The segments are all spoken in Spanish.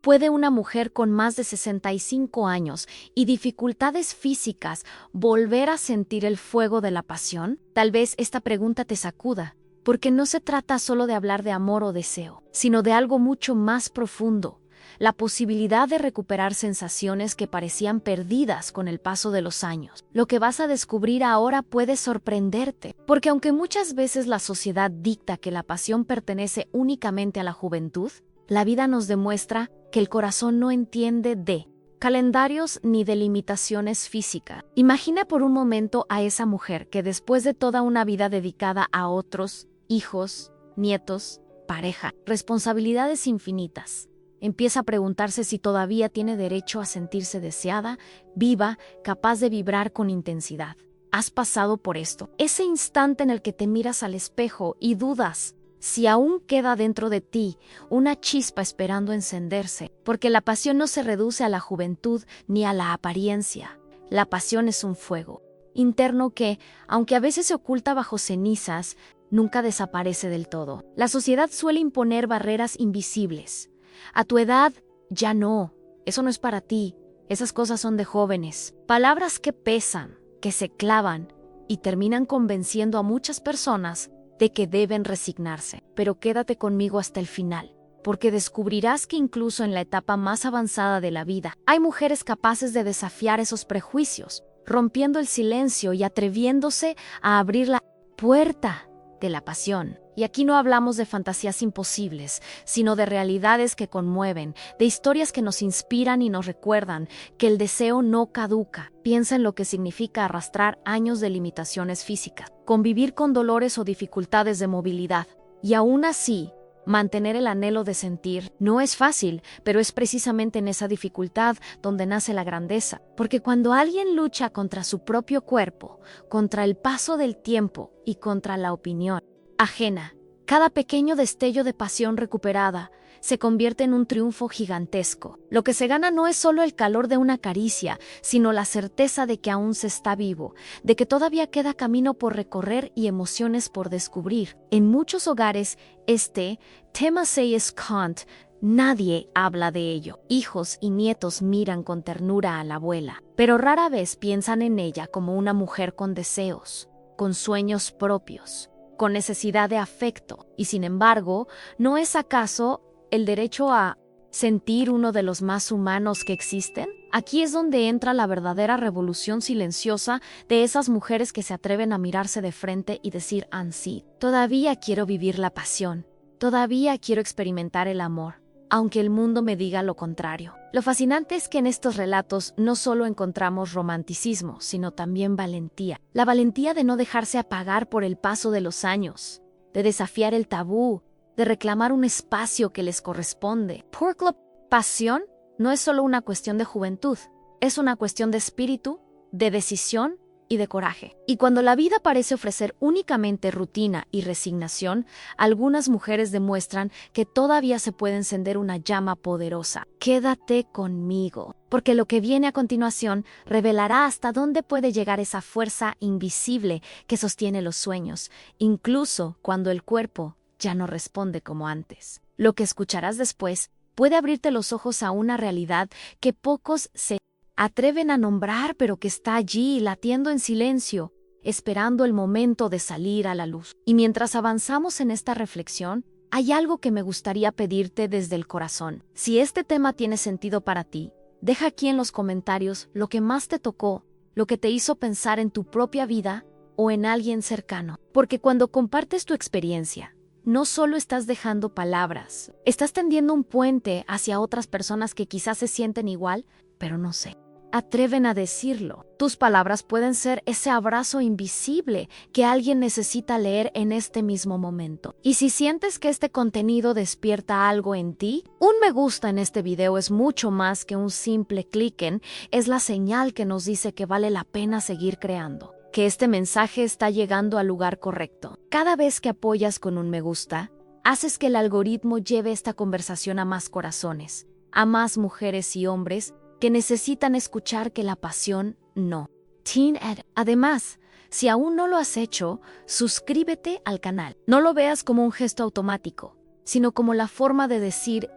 ¿Puede una mujer con más de 65 años y dificultades físicas volver a sentir el fuego de la pasión? Tal vez esta pregunta te sacuda, porque no se trata solo de hablar de amor o deseo, sino de algo mucho más profundo, la posibilidad de recuperar sensaciones que parecían perdidas con el paso de los años. Lo que vas a descubrir ahora puede sorprenderte, porque aunque muchas veces la sociedad dicta que la pasión pertenece únicamente a la juventud, la vida nos demuestra que el corazón no entiende de calendarios ni de limitaciones físicas. Imagina por un momento a esa mujer que después de toda una vida dedicada a otros, hijos, nietos, pareja, responsabilidades infinitas, empieza a preguntarse si todavía tiene derecho a sentirse deseada, viva, capaz de vibrar con intensidad. ¿Has pasado por esto? Ese instante en el que te miras al espejo y dudas si aún queda dentro de ti una chispa esperando encenderse, porque la pasión no se reduce a la juventud ni a la apariencia. La pasión es un fuego interno que, aunque a veces se oculta bajo cenizas, nunca desaparece del todo. La sociedad suele imponer barreras invisibles. A tu edad, ya no, eso no es para ti, esas cosas son de jóvenes. Palabras que pesan, que se clavan y terminan convenciendo a muchas personas de que deben resignarse. Pero quédate conmigo hasta el final, porque descubrirás que incluso en la etapa más avanzada de la vida, hay mujeres capaces de desafiar esos prejuicios, rompiendo el silencio y atreviéndose a abrir la puerta de la pasión. Y aquí no hablamos de fantasías imposibles, sino de realidades que conmueven, de historias que nos inspiran y nos recuerdan que el deseo no caduca. Piensa en lo que significa arrastrar años de limitaciones físicas, convivir con dolores o dificultades de movilidad, y aún así, mantener el anhelo de sentir. No es fácil, pero es precisamente en esa dificultad donde nace la grandeza. Porque cuando alguien lucha contra su propio cuerpo, contra el paso del tiempo y contra la opinión ajena, cada pequeño destello de pasión recuperada se convierte en un triunfo gigantesco. Lo que se gana no es solo el calor de una caricia, sino la certeza de que aún se está vivo, de que todavía queda camino por recorrer y emociones por descubrir. En muchos hogares, este tema se esconde. Nadie habla de ello. Hijos y nietos miran con ternura a la abuela, pero rara vez piensan en ella como una mujer con deseos, con sueños propios, con necesidad de afecto. Y sin embargo, ¿no es acaso el derecho a sentir uno de los más humanos que existen? Aquí es donde entra la verdadera revolución silenciosa de esas mujeres que se atreven a mirarse de frente y decir ansí: todavía quiero vivir la pasión, todavía quiero experimentar el amor, aunque el mundo me diga lo contrario. Lo fascinante es que en estos relatos no solo encontramos romanticismo, sino también valentía. La valentía de no dejarse apagar por el paso de los años, de desafiar el tabú, de reclamar un espacio que les corresponde. Porque la pasión no es solo una cuestión de juventud, es una cuestión de espíritu, de decisión y de coraje. Y cuando la vida parece ofrecer únicamente rutina y resignación, algunas mujeres demuestran que todavía se puede encender una llama poderosa. Quédate conmigo, porque lo que viene a continuación revelará hasta dónde puede llegar esa fuerza invisible que sostiene los sueños, incluso cuando el cuerpo ya no responde como antes. Lo que escucharás después puede abrirte los ojos a una realidad que pocos se atreven a nombrar, pero que está allí, latiendo en silencio, esperando el momento de salir a la luz. Y mientras avanzamos en esta reflexión, hay algo que me gustaría pedirte desde el corazón. Si este tema tiene sentido para ti, deja aquí en los comentarios lo que más te tocó, lo que te hizo pensar en tu propia vida o en alguien cercano. Porque cuando compartes tu experiencia, no solo estás dejando palabras, estás tendiendo un puente hacia otras personas que quizás se sienten igual, pero no sé atreven a decirlo. Tus palabras pueden ser ese abrazo invisible que alguien necesita leer en este mismo momento. Y si sientes que este contenido despierta algo en ti, un me gusta en este video es mucho más que un simple clic en, es la señal que nos dice que vale la pena seguir creando, que este mensaje está llegando al lugar correcto. Cada vez que apoyas con un me gusta, haces que el algoritmo lleve esta conversación a más corazones, a más mujeres y hombres que necesitan escuchar que la pasión no. Teen Ed. Además, si aún no lo has hecho, suscríbete al canal. No lo veas como un gesto automático, sino como la forma de decir,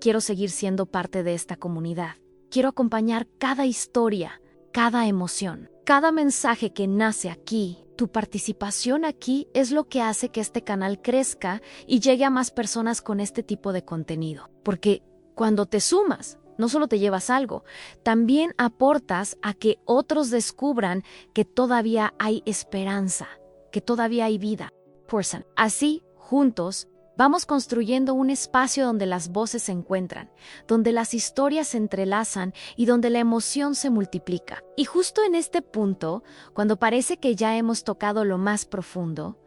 quiero seguir siendo parte de esta comunidad. Quiero acompañar cada historia, cada emoción, cada mensaje que nace aquí. Tu participación aquí es lo que hace que este canal crezca y llegue a más personas con este tipo de contenido. Porque cuando te sumas, no solo te llevas algo, también aportas a que otros descubran que todavía hay esperanza, que todavía hay vida. Así, juntos, vamos construyendo un espacio donde las voces se encuentran, donde las historias se entrelazan y donde la emoción se multiplica. Y justo en este punto, cuando parece que ya hemos tocado lo más profundo,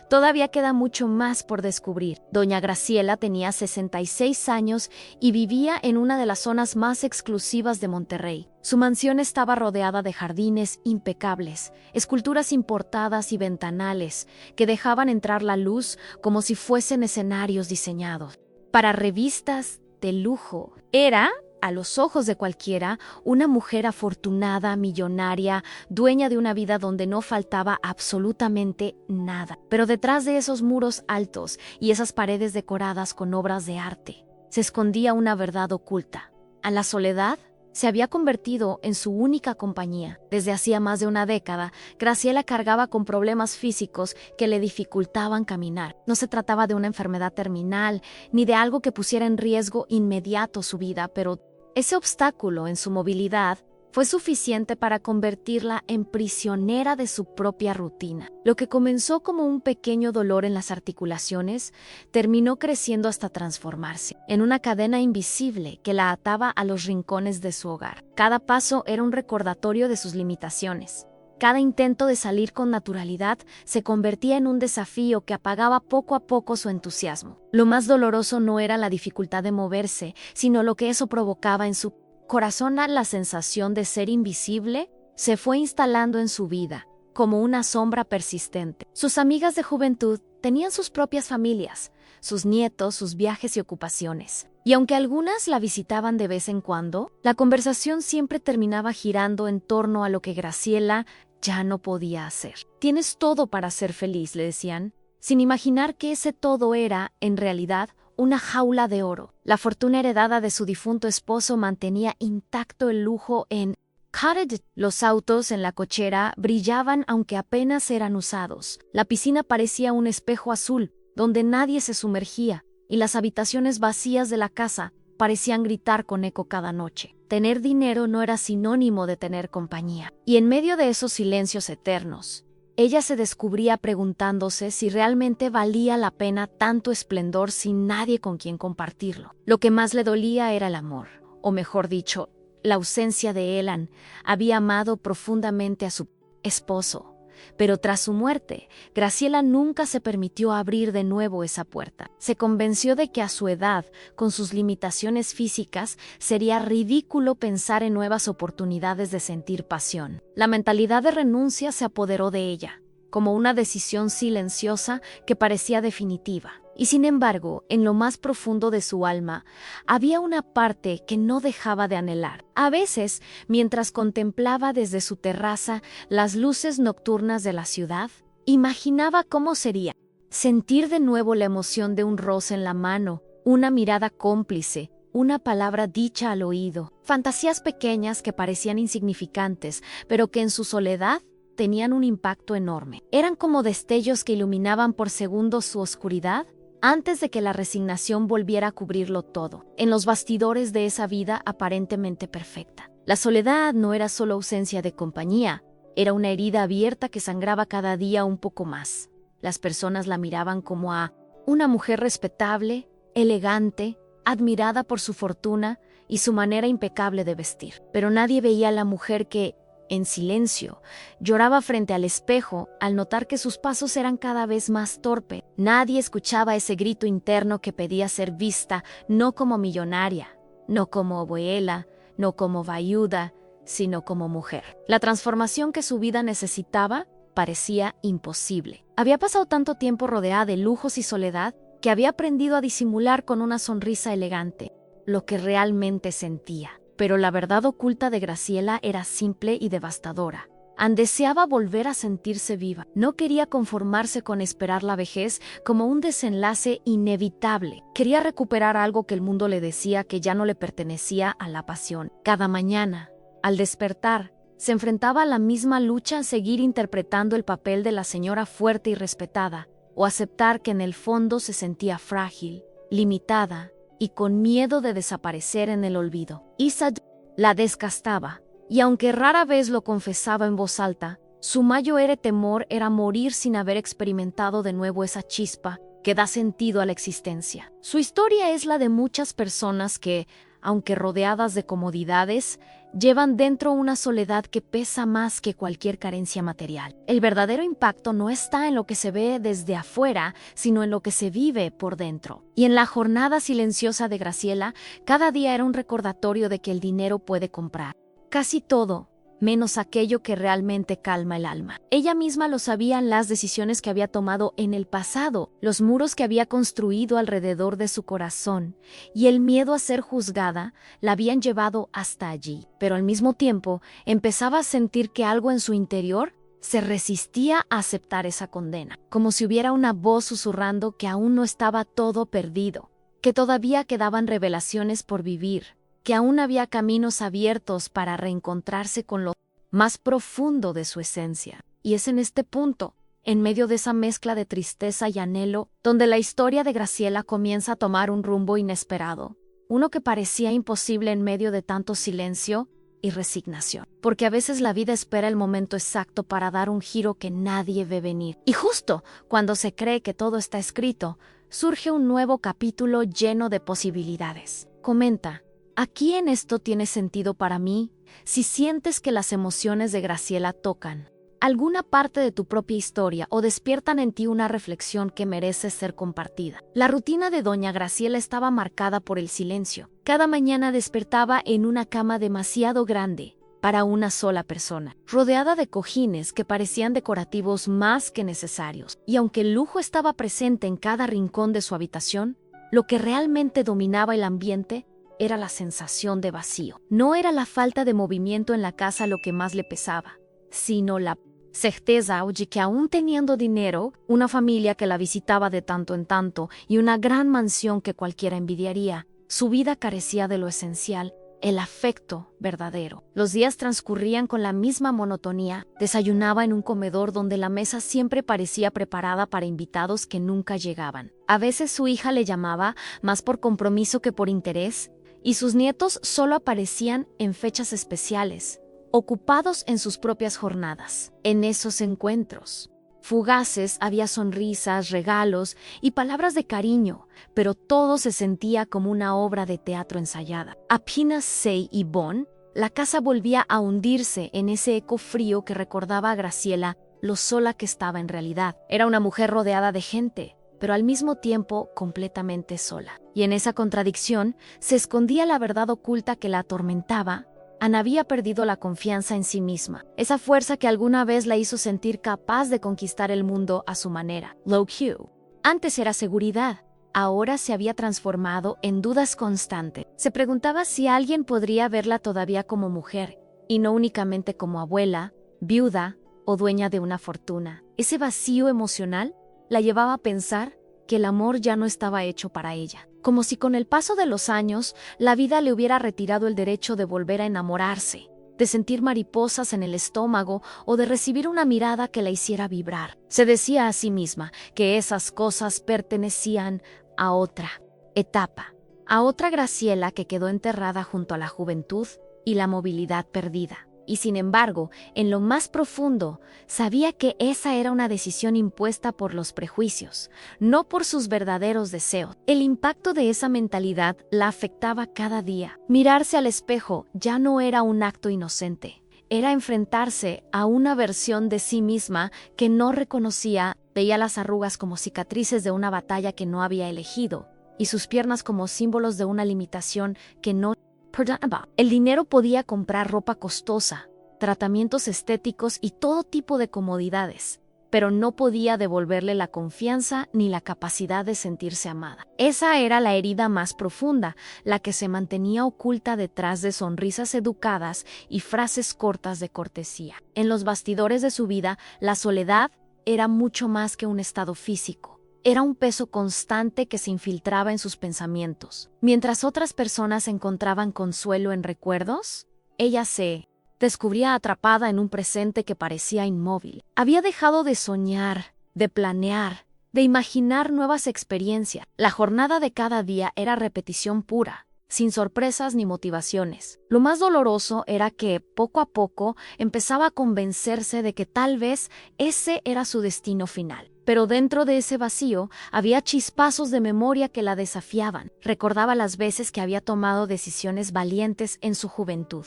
todavía queda mucho más por descubrir. Doña Graciela tenía 66 años y vivía en una de las zonas más exclusivas de Monterrey. Su mansión estaba rodeada de jardines impecables, esculturas importadas y ventanales que dejaban entrar la luz como si fuesen escenarios diseñados para revistas de lujo. Era, a los ojos de cualquiera, una mujer afortunada, millonaria, dueña de una vida donde no faltaba absolutamente nada. Pero detrás de esos muros altos y esas paredes decoradas con obras de arte, se escondía una verdad oculta. A la soledad se había convertido en su única compañía. Desde hacía más de una década, Graciela cargaba con problemas físicos que le dificultaban caminar. No se trataba de una enfermedad terminal, ni de algo que pusiera en riesgo inmediato su vida, pero ese obstáculo en su movilidad fue suficiente para convertirla en prisionera de su propia rutina. Lo que comenzó como un pequeño dolor en las articulaciones terminó creciendo hasta transformarse en una cadena invisible que la ataba a los rincones de su hogar. Cada paso era un recordatorio de sus limitaciones. Cada intento de salir con naturalidad se convertía en un desafío que apagaba poco a poco su entusiasmo. Lo más doloroso no era la dificultad de moverse, sino lo que eso provocaba en su corazón. La sensación de ser invisible se fue instalando en su vida, como una sombra persistente. Sus amigas de juventud tenían sus propias familias, sus nietos, sus viajes y ocupaciones. Y aunque algunas la visitaban de vez en cuando, la conversación siempre terminaba girando en torno a lo que Graciela ya no podía hacer. «Tienes todo para ser feliz», le decían, sin imaginar que ese todo era, en realidad, una jaula de oro. La fortuna heredada de su difunto esposo mantenía intacto el lujo en cottage. Los autos en la cochera brillaban aunque apenas eran usados. La piscina parecía un espejo azul, donde nadie se sumergía, y las habitaciones vacías de la casa parecían gritar con eco cada noche. Tener dinero no era sinónimo de tener compañía. Y en medio de esos silencios eternos, ella se descubría preguntándose si realmente valía la pena tanto esplendor sin nadie con quien compartirlo. Lo que más le dolía era el amor, o mejor dicho, la ausencia de Elan. Había amado profundamente a su esposo, pero tras su muerte, Graciela nunca se permitió abrir de nuevo esa puerta. Se convenció de que a su edad, con sus limitaciones físicas, sería ridículo pensar en nuevas oportunidades de sentir pasión. La mentalidad de renuncia se apoderó de ella, como una decisión silenciosa que parecía definitiva. Y sin embargo, en lo más profundo de su alma, había una parte que no dejaba de anhelar. A veces, mientras contemplaba desde su terraza las luces nocturnas de la ciudad, imaginaba cómo sería sentir de nuevo la emoción de un roce en la mano, una mirada cómplice, una palabra dicha al oído. Fantasías pequeñas que parecían insignificantes, pero que en su soledad tenían un impacto enorme. Eran como destellos que iluminaban por segundos su oscuridad, antes de que la resignación volviera a cubrirlo todo, en los bastidores de esa vida aparentemente perfecta. La soledad no era solo ausencia de compañía, era una herida abierta que sangraba cada día un poco más. Las personas la miraban como a una mujer respetable, elegante, admirada por su fortuna y su manera impecable de vestir. Pero nadie veía a la mujer que, en silencio, lloraba frente al espejo al notar que sus pasos eran cada vez más torpes. Nadie escuchaba ese grito interno que pedía ser vista, no como millonaria, no como abuela, no como viuda, sino como mujer. La transformación que su vida necesitaba parecía imposible. Había pasado tanto tiempo rodeada de lujos y soledad que había aprendido a disimular con una sonrisa elegante lo que realmente sentía. Pero la verdad oculta de Graciela era simple y devastadora. Deseaba volver a sentirse viva. No quería conformarse con esperar la vejez como un desenlace inevitable. Quería recuperar algo que el mundo le decía que ya no le pertenecía a la pasión. Cada mañana, al despertar, se enfrentaba a la misma lucha en seguir interpretando el papel de la señora fuerte y respetada, o aceptar que en el fondo se sentía frágil, limitada y con miedo de desaparecer en el olvido. Isa la desgastaba, y aunque rara vez lo confesaba en voz alta, su mayor temor era morir sin haber experimentado de nuevo esa chispa que da sentido a la existencia. Su historia es la de muchas personas que, aunque rodeadas de comodidades, llevan dentro una soledad que pesa más que cualquier carencia material. El verdadero impacto no está en lo que se ve desde afuera, sino en lo que se vive por dentro. Y en la jornada silenciosa de Graciela, cada día era un recordatorio de que el dinero puede comprar casi todo, menos aquello que realmente calma el alma. Ella misma lo sabía en las decisiones que había tomado en el pasado, los muros que había construido alrededor de su corazón, y el miedo a ser juzgada la habían llevado hasta allí. Pero al mismo tiempo, empezaba a sentir que algo en su interior se resistía a aceptar esa condena, como si hubiera una voz susurrando que aún no estaba todo perdido, que todavía quedaban revelaciones por vivir, que aún había caminos abiertos para reencontrarse con lo más profundo de su esencia. Y es en este punto, en medio de esa mezcla de tristeza y anhelo, donde la historia de Graciela comienza a tomar un rumbo inesperado, uno que parecía imposible en medio de tanto silencio y resignación. Porque a veces la vida espera el momento exacto para dar un giro que nadie ve venir. Y justo cuando se cree que todo está escrito, surge un nuevo capítulo lleno de posibilidades. Comenta: aquí en esto tiene sentido para mí si sientes que las emociones de Graciela tocan alguna parte de tu propia historia o despiertan en ti una reflexión que merece ser compartida. La rutina de doña Graciela estaba marcada por el silencio. Cada mañana despertaba en una cama demasiado grande para una sola persona, rodeada de cojines que parecían decorativos más que necesarios. Y aunque el lujo estaba presente en cada rincón de su habitación, lo que realmente dominaba el ambiente era la sensación de vacío. No era la falta de movimiento en la casa lo que más le pesaba, sino la certeza de que aún teniendo dinero, una familia que la visitaba de tanto en tanto y una gran mansión que cualquiera envidiaría, su vida carecía de lo esencial, el afecto verdadero. Los días transcurrían con la misma monotonía. Desayunaba en un comedor donde la mesa siempre parecía preparada para invitados que nunca llegaban. A veces su hija le llamaba, más por compromiso que por interés, y sus nietos solo aparecían en fechas especiales, ocupados en sus propias jornadas. En esos encuentros fugaces había sonrisas, regalos y palabras de cariño, pero todo se sentía como una obra de teatro ensayada. Apenas Sei y Bon, la casa volvía a hundirse en ese eco frío que recordaba a Graciela lo sola que estaba en realidad. Era una mujer rodeada de gente, pero al mismo tiempo completamente sola. Y en esa contradicción se escondía la verdad oculta que la atormentaba. Ana había perdido la confianza en sí misma, esa fuerza que alguna vez la hizo sentir capaz de conquistar el mundo a su manera. Lo que antes era seguridad, ahora se había transformado en dudas constantes. Se preguntaba si alguien podría verla todavía como mujer, y no únicamente como abuela, viuda o dueña de una fortuna. Ese vacío emocional la llevaba a pensar que el amor ya no estaba hecho para ella, como si con el paso de los años la vida le hubiera retirado el derecho de volver a enamorarse, de sentir mariposas en el estómago o de recibir una mirada que la hiciera vibrar. Se decía a sí misma que esas cosas pertenecían a otra etapa, a otra Graciela que quedó enterrada junto a la juventud y la movilidad perdida. Y sin embargo, en lo más profundo, sabía que esa era una decisión impuesta por los prejuicios, no por sus verdaderos deseos. El impacto de esa mentalidad la afectaba cada día. Mirarse al espejo ya no era un acto inocente, era enfrentarse a una versión de sí misma que no reconocía. Veía las arrugas como cicatrices de una batalla que no había elegido, y sus piernas como símbolos de una limitación que no perdonaba. El dinero podía comprar ropa costosa, tratamientos estéticos y todo tipo de comodidades, pero no podía devolverle la confianza ni la capacidad de sentirse amada. Esa era la herida más profunda, la que se mantenía oculta detrás de sonrisas educadas y frases cortas de cortesía. En los bastidores de su vida, la soledad era mucho más que un estado físico. Era un peso constante que se infiltraba en sus pensamientos. Mientras otras personas encontraban consuelo en recuerdos, ella se descubría atrapada en un presente que parecía inmóvil. Había dejado de soñar, de planear, de imaginar nuevas experiencias. La jornada de cada día era repetición pura, sin sorpresas ni motivaciones. Lo más doloroso era que, poco a poco, empezaba a convencerse de que tal vez ese era su destino final. Pero dentro de ese vacío había chispazos de memoria que la desafiaban. Recordaba las veces que había tomado decisiones valientes en su juventud,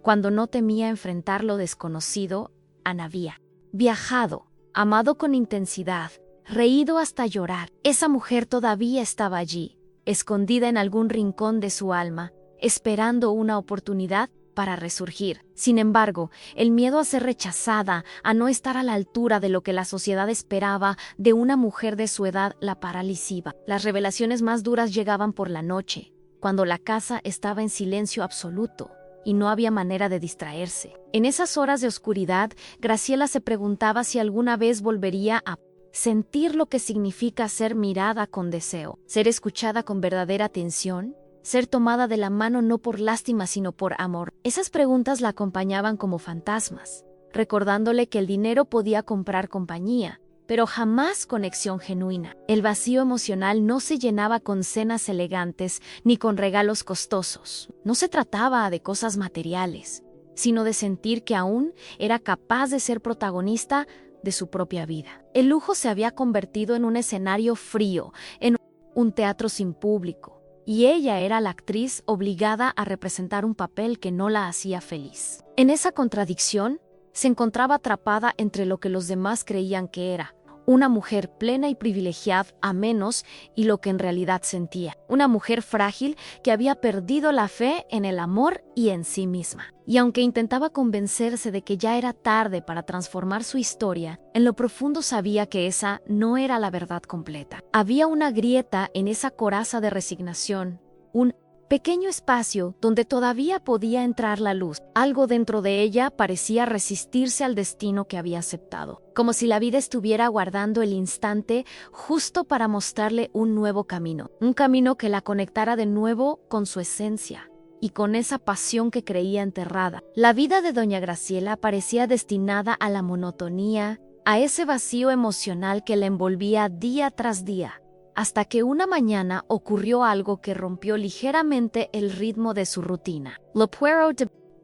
cuando no temía enfrentar lo desconocido. Había viajado, amado con intensidad, reído hasta llorar. Esa mujer todavía estaba allí, escondida en algún rincón de su alma, esperando una oportunidad para resurgir. Sin embargo, el miedo a ser rechazada, a no estar a la altura de lo que la sociedad esperaba de una mujer de su edad, la paralizaba. Las revelaciones más duras llegaban por la noche, cuando la casa estaba en silencio absoluto y no había manera de distraerse. En esas horas de oscuridad, Graciela se preguntaba si alguna vez volvería a sentir lo que significa ser mirada con deseo, ser escuchada con verdadera atención, ser tomada de la mano no por lástima sino por amor. Esas preguntas la acompañaban como fantasmas, recordándole que el dinero podía comprar compañía, pero jamás conexión genuina. El vacío emocional no se llenaba con cenas elegantes ni con regalos costosos. No se trataba de cosas materiales, sino de sentir que aún era capaz de ser protagonista de su propia vida. El lujo se había convertido en un escenario frío, en un teatro sin público, y ella era la actriz obligada a representar un papel que no la hacía feliz. En esa contradicción, se encontraba atrapada entre lo que los demás creían que era una mujer plena y privilegiada a menos y lo que en realidad sentía. Una mujer frágil que había perdido la fe en el amor y en sí misma. Y aunque intentaba convencerse de que ya era tarde para transformar su historia, en lo profundo sabía que esa no era la verdad completa. Había una grieta en esa coraza de resignación, un pequeño espacio donde todavía podía entrar la luz. Algo dentro de ella parecía resistirse al destino que había aceptado, como si la vida estuviera aguardando el instante justo para mostrarle un nuevo camino, un camino que la conectara de nuevo con su esencia y con esa pasión que creía enterrada. La vida de doña Graciela parecía destinada a la monotonía, a ese vacío emocional que la envolvía día tras día, hasta que una mañana ocurrió algo que rompió ligeramente el ritmo de su rutina.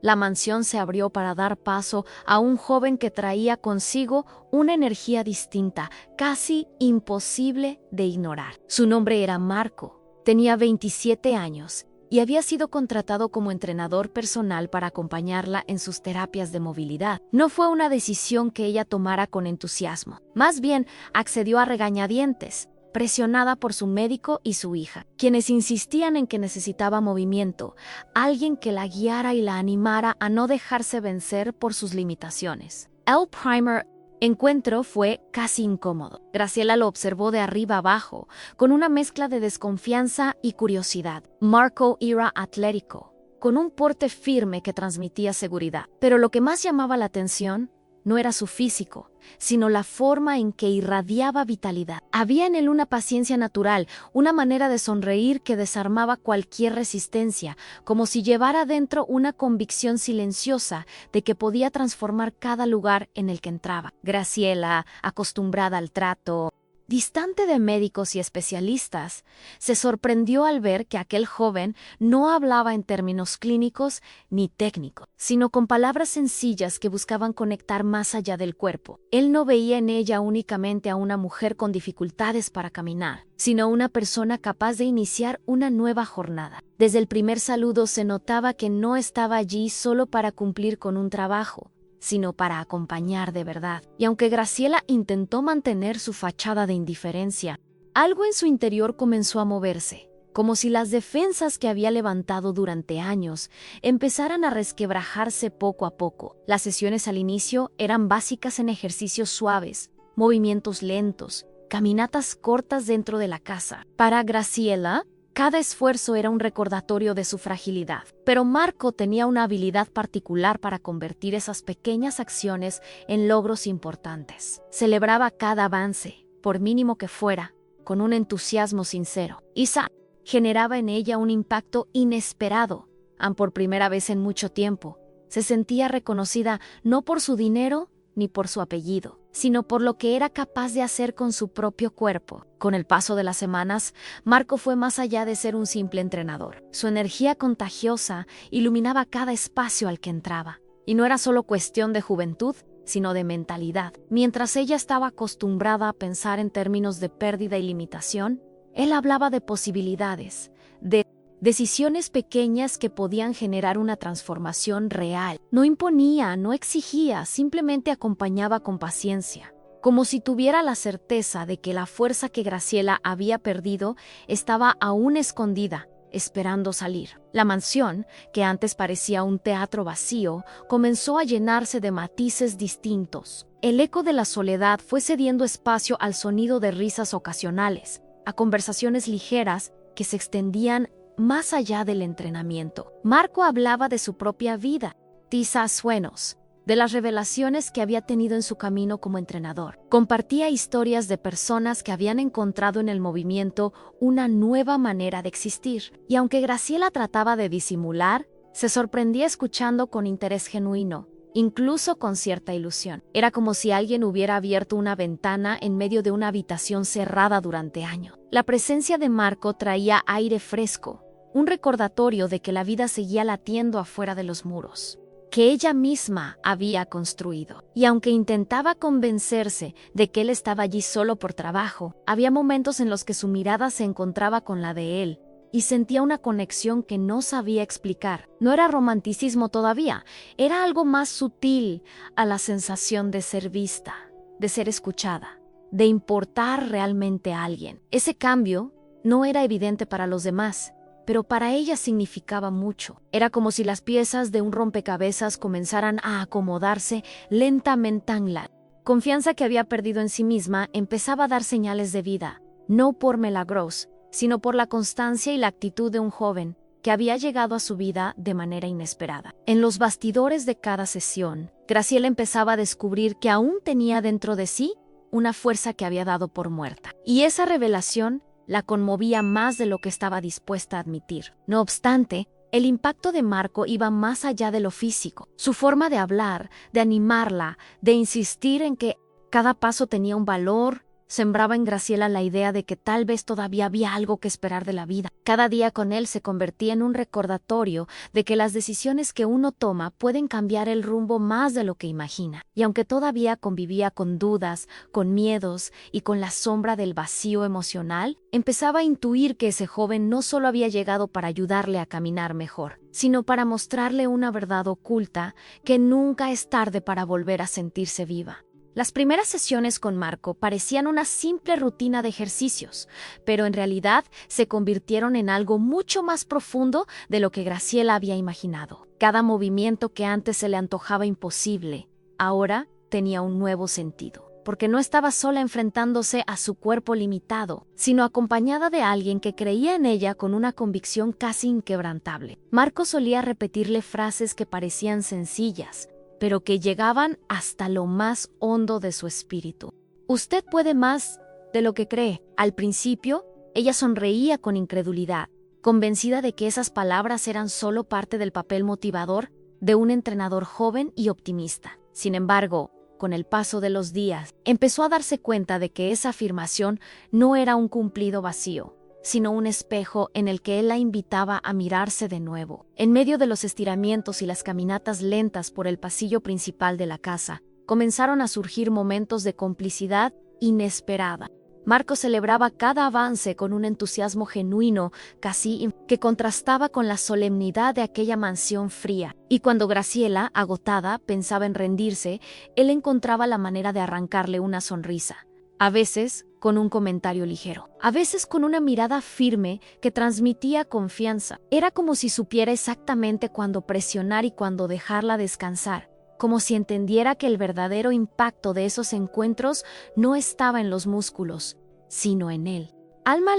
La mansión se abrió para dar paso a un joven que traía consigo una energía distinta, casi imposible de ignorar. Su nombre era Marco, tenía 27 años y había sido contratado como entrenador personal para acompañarla en sus terapias de movilidad. No fue una decisión que ella tomara con entusiasmo, más bien accedió a regañadientes, presionada por su médico y su hija, quienes insistían en que necesitaba movimiento, alguien que la guiara y la animara a no dejarse vencer por sus limitaciones. El primer encuentro fue casi incómodo. Graciela lo observó de arriba abajo, con una mezcla de desconfianza y curiosidad. Marco era atlético, con un porte firme que transmitía seguridad, pero lo que más llamaba la atención no era su físico, sino la forma en que irradiaba vitalidad. Había en él una paciencia natural, una manera de sonreír que desarmaba cualquier resistencia, como si llevara dentro una convicción silenciosa de que podía transformar cada lugar en el que entraba. Graciela, acostumbrada al trato distante de médicos y especialistas, se sorprendió al ver que aquel joven no hablaba en términos clínicos ni técnicos, sino con palabras sencillas que buscaban conectar más allá del cuerpo. Él no veía en ella únicamente a una mujer con dificultades para caminar, sino una persona capaz de iniciar una nueva jornada. Desde el primer saludo se notaba que no estaba allí solo para cumplir con un trabajo, sino para acompañar de verdad. Y aunque Graciela intentó mantener su fachada de indiferencia, algo en su interior comenzó a moverse, como si las defensas que había levantado durante años empezaran a resquebrajarse poco a poco. Las sesiones al inicio eran básicas en ejercicios suaves, movimientos lentos, caminatas cortas dentro de la casa. Para Graciela, cada esfuerzo era un recordatorio de su fragilidad, pero Marco tenía una habilidad particular para convertir esas pequeñas acciones en logros importantes. Celebraba cada avance, por mínimo que fuera, con un entusiasmo sincero. Isa generaba en ella un impacto inesperado. Por primera vez en mucho tiempo, se sentía reconocida no por su dinero ni por su apellido, sino por lo que era capaz de hacer con su propio cuerpo. Con el paso de las semanas, Marco fue más allá de ser un simple entrenador. Su energía contagiosa iluminaba cada espacio al que entraba. Y no era solo cuestión de juventud, sino de mentalidad. Mientras ella estaba acostumbrada a pensar en términos de pérdida y limitación, él hablaba de posibilidades, de decisiones pequeñas que podían generar una transformación real. No imponía, no exigía, simplemente acompañaba con paciencia, como si tuviera la certeza de que la fuerza que Graciela había perdido estaba aún escondida, esperando salir. La mansión, que antes parecía un teatro vacío, comenzó a llenarse de matices distintos. El eco de la soledad fue cediendo espacio al sonido de risas ocasionales, a conversaciones ligeras que se extendían más allá del entrenamiento. Marco hablaba de su propia vida, quizás sueños, de las revelaciones que había tenido en su camino como entrenador. Compartía historias de personas que habían encontrado en el movimiento una nueva manera de existir. Y aunque Graciela trataba de disimular, se sorprendía escuchando con interés genuino, incluso con cierta ilusión. Era como si alguien hubiera abierto una ventana en medio de una habitación cerrada durante años. La presencia de Marco traía aire fresco, un recordatorio de que la vida seguía latiendo afuera de los muros, que ella misma había construido. Y aunque intentaba convencerse de que él estaba allí solo por trabajo, había momentos en los que su mirada se encontraba con la de él, y sentía una conexión que no sabía explicar. No era romanticismo todavía, era algo más sutil a la sensación de ser vista, de ser escuchada, de importar realmente a alguien. Ese cambio no era evidente para los demás, pero para ella significaba mucho. Era como si las piezas de un rompecabezas comenzaran a acomodarse lentamente en la confianza que había perdido en sí misma empezaba a dar señales de vida, no por milagros, sino por la constancia y la actitud de un joven que había llegado a su vida de manera inesperada. En los bastidores de cada sesión, Graciela empezaba a descubrir que aún tenía dentro de sí una fuerza que había dado por muerta. Y esa revelación la conmovía más de lo que estaba dispuesta a admitir. No obstante, el impacto de Marco iba más allá de lo físico. Su forma de hablar, de animarla, de insistir en que cada paso tenía un valor, sembraba en Graciela la idea de que tal vez todavía había algo que esperar de la vida. Cada día con él se convertía en un recordatorio de que las decisiones que uno toma pueden cambiar el rumbo más de lo que imagina. Y aunque todavía convivía con dudas, con miedos y con la sombra del vacío emocional, empezaba a intuir que ese joven no solo había llegado para ayudarle a caminar mejor, sino para mostrarle una verdad oculta que nunca es tarde para volver a sentirse viva. Las primeras sesiones con Marco parecían una simple rutina de ejercicios, pero en realidad se convirtieron en algo mucho más profundo de lo que Graciela había imaginado. Cada movimiento que antes se le antojaba imposible, ahora tenía un nuevo sentido, porque no estaba sola enfrentándose a su cuerpo limitado, sino acompañada de alguien que creía en ella con una convicción casi inquebrantable. Marco solía repetirle frases que parecían sencillas, pero que llegaban hasta lo más hondo de su espíritu. Usted puede más de lo que cree. Al principio, ella sonreía con incredulidad, convencida de que esas palabras eran solo parte del papel motivador de un entrenador joven y optimista. Sin embargo, con el paso de los días, empezó a darse cuenta de que esa afirmación no era un cumplido vacío, sino un espejo en el que él la invitaba a mirarse de nuevo. En medio de los estiramientos y las caminatas lentas por el pasillo principal de la casa, comenzaron a surgir momentos de complicidad inesperada. Marco celebraba cada avance con un entusiasmo genuino, casi que contrastaba con la solemnidad de aquella mansión fría. Y cuando Graciela, agotada, pensaba en rendirse, él encontraba la manera de arrancarle una sonrisa. A veces con un comentario ligero, a veces con una mirada firme que transmitía confianza. Era como si supiera exactamente cuándo presionar y cuándo dejarla descansar, como si entendiera que el verdadero impacto de esos encuentros no estaba en los músculos, sino en él.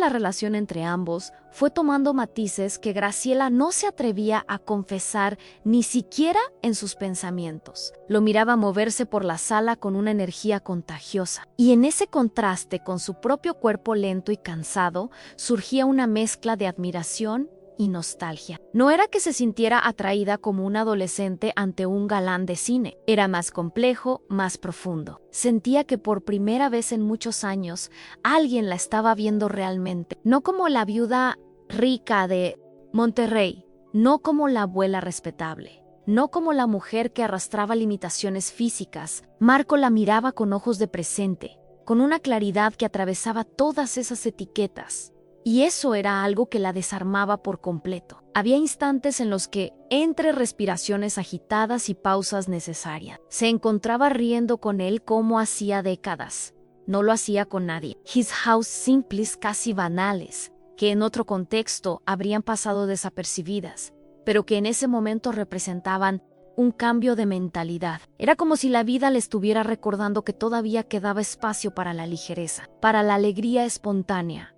La relación entre ambos fue tomando matices que Graciela no se atrevía a confesar ni siquiera en sus pensamientos. Lo miraba moverse por la sala con una energía contagiosa, y en ese contraste con su propio cuerpo lento y cansado surgía una mezcla de admiración y nostalgia. No era que se sintiera atraída como un adolescente ante un galán de cine, era más complejo, más profundo. Sentía que por primera vez en muchos años alguien la estaba viendo realmente, no como la viuda rica de Monterrey, no como la abuela respetable, no como la mujer que arrastraba limitaciones físicas. Marco la miraba con ojos de presente, con una claridad que atravesaba todas esas etiquetas. Y eso era algo que la desarmaba por completo. Había instantes en los que, entre respiraciones agitadas y pausas necesarias, se encontraba riendo con él como hacía décadas. No lo hacía con nadie. His house simples, casi banales, que en otro contexto habrían pasado desapercibidas, pero que en ese momento representaban un cambio de mentalidad. Era como si la vida le estuviera recordando que todavía quedaba espacio para la ligereza, para la alegría espontánea,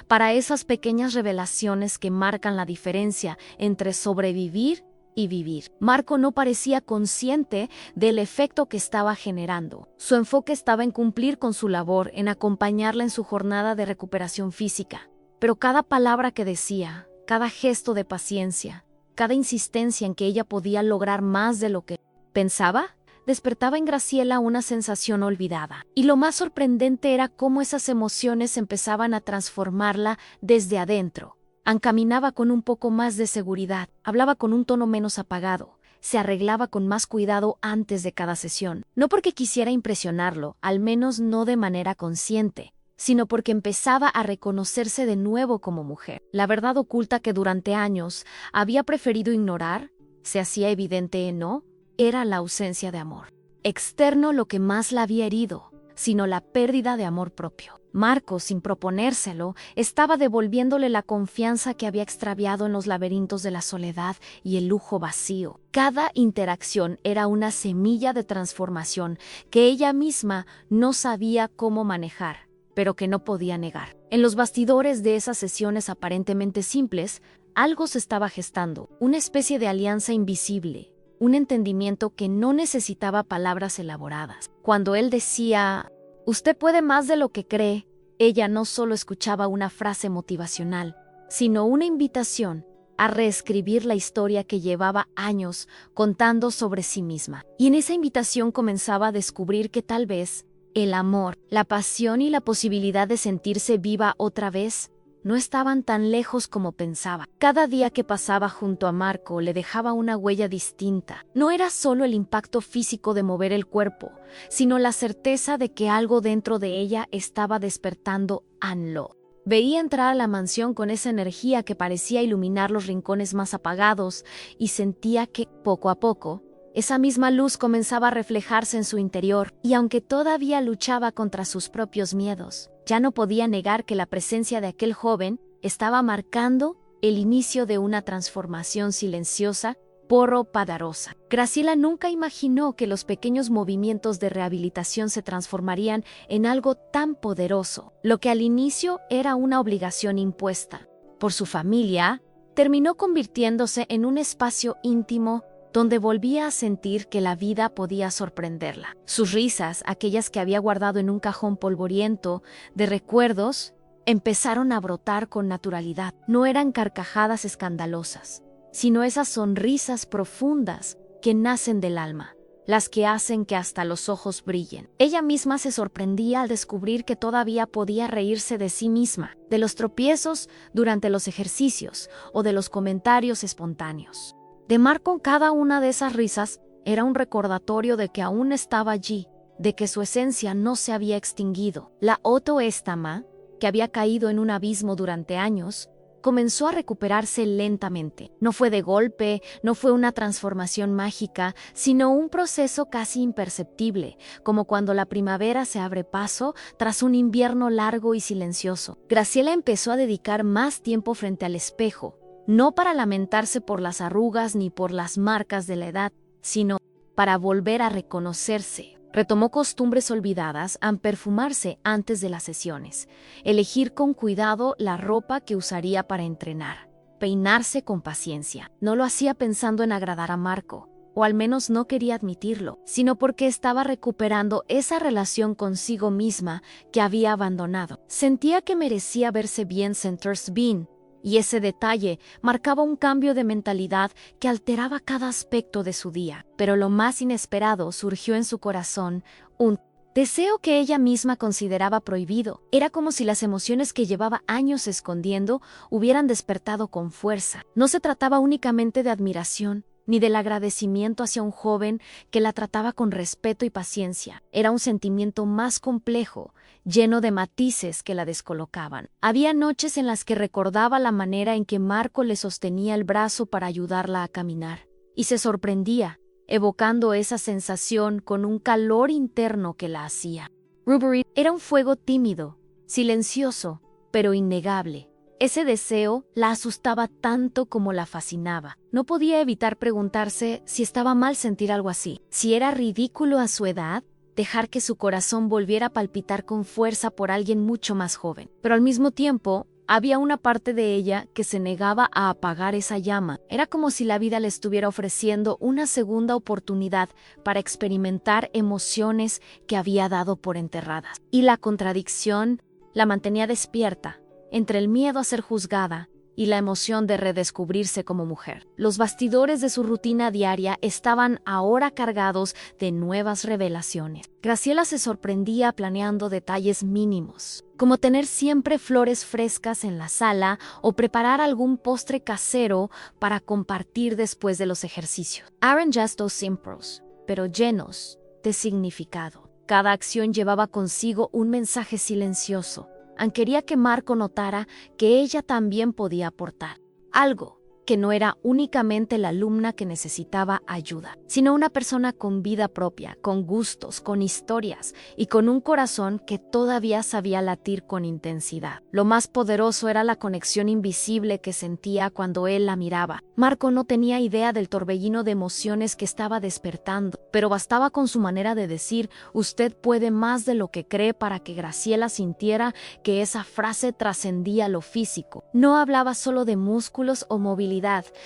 para esas pequeñas revelaciones que marcan la diferencia entre sobrevivir y vivir. Marco no parecía consciente del efecto que estaba generando. Su enfoque estaba en cumplir con su labor, en acompañarla en su jornada de recuperación física. Pero cada palabra que decía, cada gesto de paciencia, cada insistencia en que ella podía lograr más de lo que pensaba, despertaba en Graciela una sensación olvidada. Y lo más sorprendente era cómo esas emociones empezaban a transformarla desde adentro. Caminaba con un poco más de seguridad, hablaba con un tono menos apagado, se arreglaba con más cuidado antes de cada sesión. No porque quisiera impresionarlo, al menos no de manera consciente, sino porque empezaba a reconocerse de nuevo como mujer. La verdad oculta que durante años había preferido ignorar, se hacía evidente, ¿no?, era la ausencia de amor. Externo lo que más la había herido, sino la pérdida de amor propio. Marco, sin proponérselo, estaba devolviéndole la confianza que había extraviado en los laberintos de la soledad y el lujo vacío. Cada interacción era una semilla de transformación que ella misma no sabía cómo manejar, pero que no podía negar. En los bastidores de esas sesiones aparentemente simples, algo se estaba gestando, una especie de alianza invisible, un entendimiento que no necesitaba palabras elaboradas. Cuando él decía, "Usted puede más de lo que cree", ella no solo escuchaba una frase motivacional, sino una invitación a reescribir la historia que llevaba años contando sobre sí misma. Y en esa invitación comenzaba a descubrir que tal vez el amor, la pasión y la posibilidad de sentirse viva otra vez no estaban tan lejos como pensaba. Cada día que pasaba junto a Marco le dejaba una huella distinta. No era solo el impacto físico de mover el cuerpo, sino la certeza de que algo dentro de ella estaba despertando anlo. Veía entrar a la mansión con esa energía que parecía iluminar los rincones más apagados y sentía que, poco a poco, esa misma luz comenzaba a reflejarse en su interior, y aunque todavía luchaba contra sus propios miedos, ya no podía negar que la presencia de aquel joven estaba marcando el inicio de una transformación silenciosa, podarosa. Graciela nunca imaginó que los pequeños movimientos de rehabilitación se transformarían en algo tan poderoso. Lo que al inicio era una obligación impuesta por su familia, terminó convirtiéndose en un espacio íntimo donde volvía a sentir que la vida podía sorprenderla. Sus risas, aquellas que había guardado en un cajón polvoriento de recuerdos, empezaron a brotar con naturalidad. No eran carcajadas escandalosas, sino esas sonrisas profundas que nacen del alma, las que hacen que hasta los ojos brillen. Ella misma se sorprendía al descubrir que todavía podía reírse de sí misma, de los tropiezos durante los ejercicios o de los comentarios espontáneos. De Marco, cada una de esas risas era un recordatorio de que aún estaba allí, de que su esencia no se había extinguido. La autoestima, que había caído en un abismo durante años, comenzó a recuperarse lentamente. No fue de golpe, no fue una transformación mágica, sino un proceso casi imperceptible, como cuando la primavera se abre paso tras un invierno largo y silencioso. Graciela empezó a dedicar más tiempo frente al espejo, no para lamentarse por las arrugas ni por las marcas de la edad, sino para volver a reconocerse. Retomó costumbres olvidadas al perfumarse antes de las sesiones, elegir con cuidado la ropa que usaría para entrenar, peinarse con paciencia. No lo hacía pensando en agradar a Marco, o al menos no quería admitirlo, sino porque estaba recuperando esa relación consigo misma que había abandonado. Sentía que merecía verse bien Centers Bean, y ese detalle marcaba un cambio de mentalidad que alteraba cada aspecto de su día. Pero lo más inesperado surgió en su corazón, un deseo que ella misma consideraba prohibido. Era como si las emociones que llevaba años escondiendo hubieran despertado con fuerza. No se trataba únicamente de admiración, ni del agradecimiento hacia un joven que la trataba con respeto y paciencia. Era un sentimiento más complejo, lleno de matices que la descolocaban. Había noches en las que recordaba la manera en que Marco le sostenía el brazo para ayudarla a caminar, y se sorprendía, evocando esa sensación con un calor interno que la hacía. Rubery era un fuego tímido, silencioso, pero innegable. Ese deseo la asustaba tanto como la fascinaba. No podía evitar preguntarse si estaba mal sentir algo así, si era ridículo a su edad dejar que su corazón volviera a palpitar con fuerza por alguien mucho más joven. Pero al mismo tiempo, había una parte de ella que se negaba a apagar esa llama. Era como si la vida le estuviera ofreciendo una segunda oportunidad para experimentar emociones que había dado por enterradas. Y la contradicción la mantenía despierta, entre el miedo a ser juzgada y la emoción de redescubrirse como mujer. Los bastidores de su rutina diaria estaban ahora cargados de nuevas revelaciones. Graciela se sorprendía planeando detalles mínimos, como tener siempre flores frescas en la sala o preparar algún postre casero para compartir después de los ejercicios. Eran gestos simples, pero llenos de significado. Cada acción llevaba consigo un mensaje silencioso. Quería que Marco notara que ella también podía aportar algo, que no era únicamente la alumna que necesitaba ayuda, sino una persona con vida propia, con gustos, con historias y con un corazón que todavía sabía latir con intensidad. Lo más poderoso era la conexión invisible que sentía cuando él la miraba. Marco no tenía idea del torbellino de emociones que estaba despertando, pero bastaba con su manera de decir: usted puede más de lo que cree, para que Graciela sintiera que esa frase trascendía lo físico. No hablaba solo de músculos o movilidad,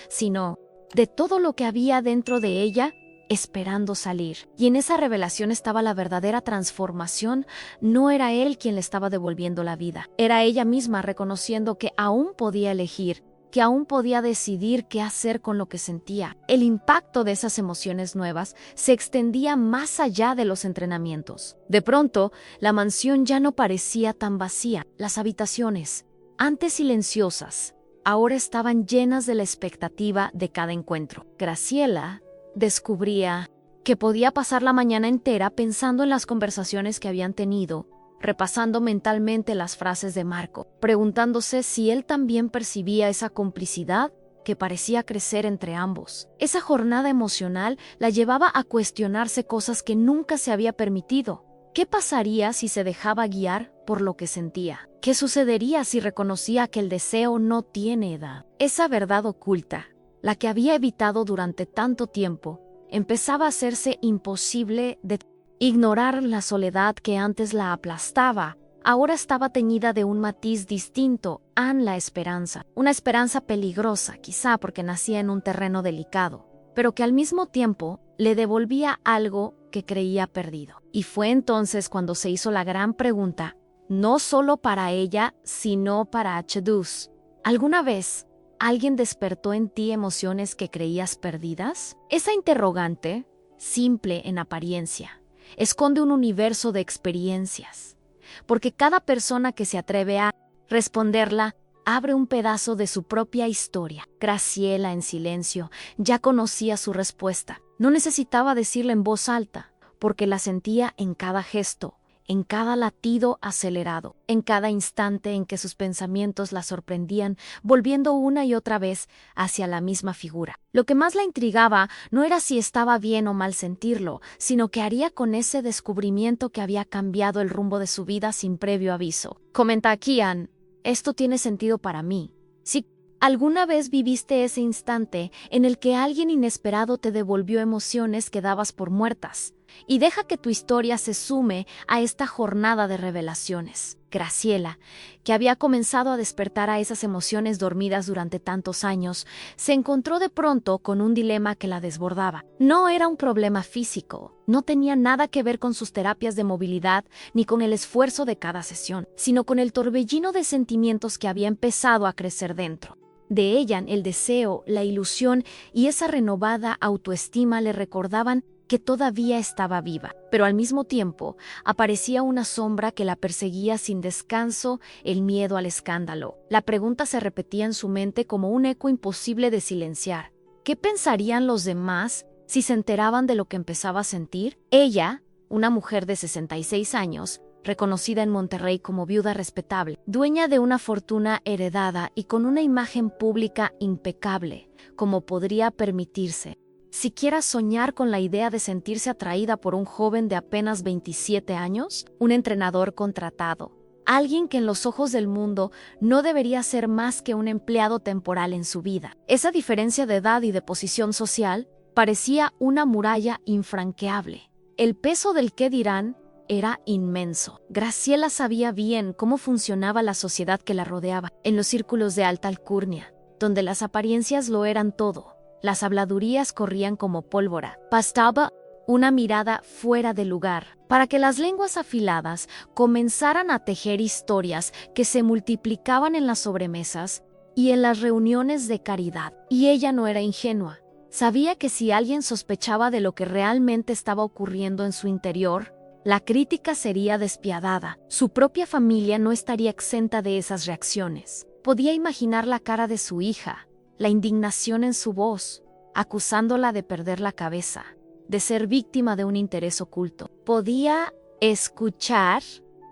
sino de todo lo que había dentro de ella esperando salir. Y en esa revelación estaba la verdadera transformación. No era él quien le estaba devolviendo la vida, era ella misma reconociendo que aún podía elegir, que aún podía decidir qué hacer con lo que sentía. El impacto de esas emociones nuevas se extendía más allá de los entrenamientos. De pronto, la mansión ya no parecía tan vacía. Las habitaciones, antes silenciosas, ahora estaban llenas de la expectativa de cada encuentro. Graciela descubría que podía pasar la mañana entera pensando en las conversaciones que habían tenido, repasando mentalmente las frases de Marco, preguntándose si él también percibía esa complicidad que parecía crecer entre ambos. Esa jornada emocional la llevaba a cuestionarse cosas que nunca se había permitido. ¿Qué pasaría si se dejaba guiar por lo que sentía? ¿Qué sucedería si reconocía que el deseo no tiene edad? Esa verdad oculta, la que había evitado durante tanto tiempo, empezaba a hacerse imposible de ignorar. La soledad que antes la aplastaba ahora estaba teñida de un matiz distinto: la esperanza. Una esperanza peligrosa, quizá porque nacía en un terreno delicado, pero que al mismo tiempo le devolvía algo que creía perdido. Y fue entonces cuando se hizo la gran pregunta, no solo para ella, sino para H2. ¿Alguna vez alguien despertó en ti emociones que creías perdidas? Esa interrogante, simple en apariencia, esconde un universo de experiencias, porque cada persona que se atreve a responderla abre un pedazo de su propia historia. Graciela, en silencio, ya conocía su respuesta. No necesitaba decirla en voz alta, porque la sentía en cada gesto, en cada latido acelerado, en cada instante en que sus pensamientos la sorprendían, volviendo una y otra vez hacia la misma figura. Lo que más la intrigaba no era si estaba bien o mal sentirlo, sino qué haría con ese descubrimiento que había cambiado el rumbo de su vida sin previo aviso. Comenta Kian: esto tiene sentido para mí. Sí, ¿Alguna vez viviste ese instante en el que alguien inesperado te devolvió emociones que dabas por muertas? Y deja que tu historia se sume a esta jornada de revelaciones. Graciela, que había comenzado a despertar a esas emociones dormidas durante tantos años, se encontró de pronto con un dilema que la desbordaba. No era un problema físico, no tenía nada que ver con sus terapias de movilidad ni con el esfuerzo de cada sesión, sino con el torbellino de sentimientos que había empezado a crecer dentro. De ella, el deseo, la ilusión y esa renovada autoestima le recordaban que todavía estaba viva, pero al mismo tiempo aparecía una sombra que la perseguía sin descanso, el miedo al escándalo. La pregunta se repetía en su mente como un eco imposible de silenciar. ¿Qué pensarían los demás si se enteraban de lo que empezaba a sentir? Ella, una mujer de 66 años, reconocida en Monterrey como viuda respetable, dueña de una fortuna heredada y con una imagen pública impecable, como podría permitirse siquiera soñar con la idea de sentirse atraída por un joven de apenas 27 años, un entrenador contratado, alguien que en los ojos del mundo no debería ser más que un empleado temporal en su vida. Esa diferencia de edad y de posición social parecía una muralla infranqueable. El peso del qué dirán era inmenso. Graciela sabía bien cómo funcionaba la sociedad que la rodeaba, en los círculos de alta alcurnia, donde las apariencias lo eran todo. Las habladurías corrían como pólvora. Bastaba una mirada fuera de lugar para que las lenguas afiladas comenzaran a tejer historias que se multiplicaban en las sobremesas y en las reuniones de caridad. Y ella no era ingenua. Sabía que si alguien sospechaba de lo que realmente estaba ocurriendo en su interior, la crítica sería despiadada. Su propia familia no estaría exenta de esas reacciones. Podía imaginar la cara de su hija, la indignación en su voz, acusándola de perder la cabeza, de ser víctima de un interés oculto. Podía escuchar